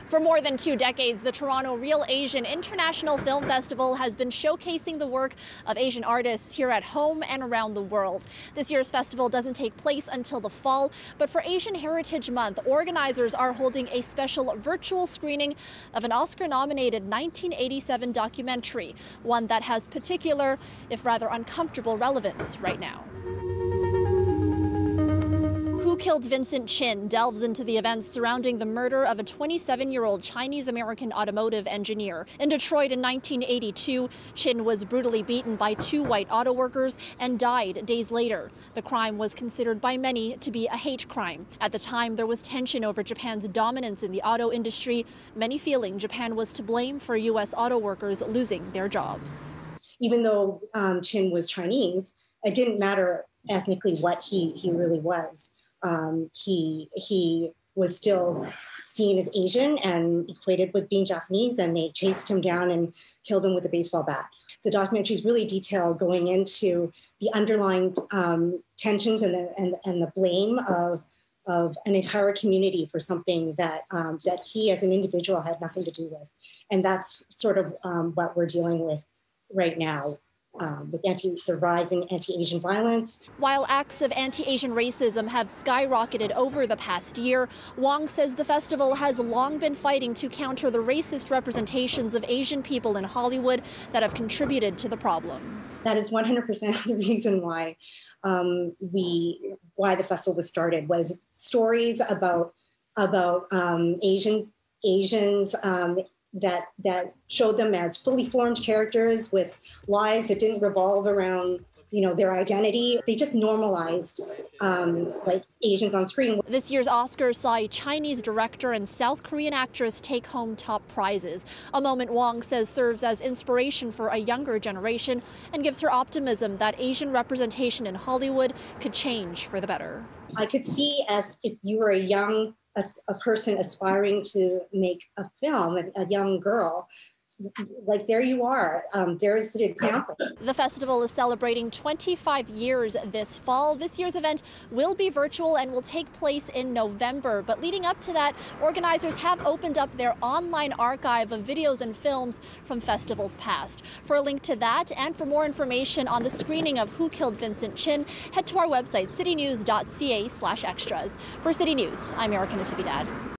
For more than 2 decades, the Toronto Real Asian International Film Festival has been showcasing the work of Asian artists here at home and around the world. This year's festival doesn't take place until the fall, but for Asian Heritage Month, organizers are holding a special virtual screening of an Oscar-nominated 1987 documentary, one that has particular, if rather uncomfortable, relevance right now. Who Killed Vincent Chin delves into the events surrounding the murder of a 27-year-old Chinese-American automotive engineer. In Detroit in 1982, Chin was brutally beaten by 2 white auto workers and died days later. The crime was considered by many to be a hate crime. At the time, there was tension over Japan's dominance in the auto industry, many feeling Japan was to blame for U.S. auto workers losing their jobs. Even though Chin was Chinese, it didn't matter ethnically what he really was. He was still seen as Asian and equated with being Japanese, and they chased him down and killed him with a baseball bat. The documentary is really detailed, going into the underlying tensions and the blame of an entire community for something that he as an individual had nothing to do with. And that's sort of what we're dealing with right now. With the rising anti-Asian violence. While acts of anti-Asian racism have skyrocketed over the past year, Wong says the festival has long been fighting to counter the racist representations of Asian people in Hollywood that have contributed to the problem. That is 100% the reason why the festival was started, was stories about Asians that showed them as fully formed characters with lives that didn't revolve around, their identity. They just normalized like Asians on screen. This year's Oscars saw a Chinese director and South Korean actress take home top prizes, a moment Wong says serves as inspiration for a younger generation and gives her optimism that Asian representation in Hollywood could change for the better. I could see, as if you were a person aspiring to make a film, a young girl, like there you are. There's the example. The festival is celebrating 25 years this fall. This year's event will be virtual and will take place in November. But leading up to that, organizers have opened up their online archive of videos and films from festivals past. For a link to that and for more information on the screening of Who Killed Vincent Chin, head to our website, citynews.ca/extras. For City News, I'm Erica Natividad.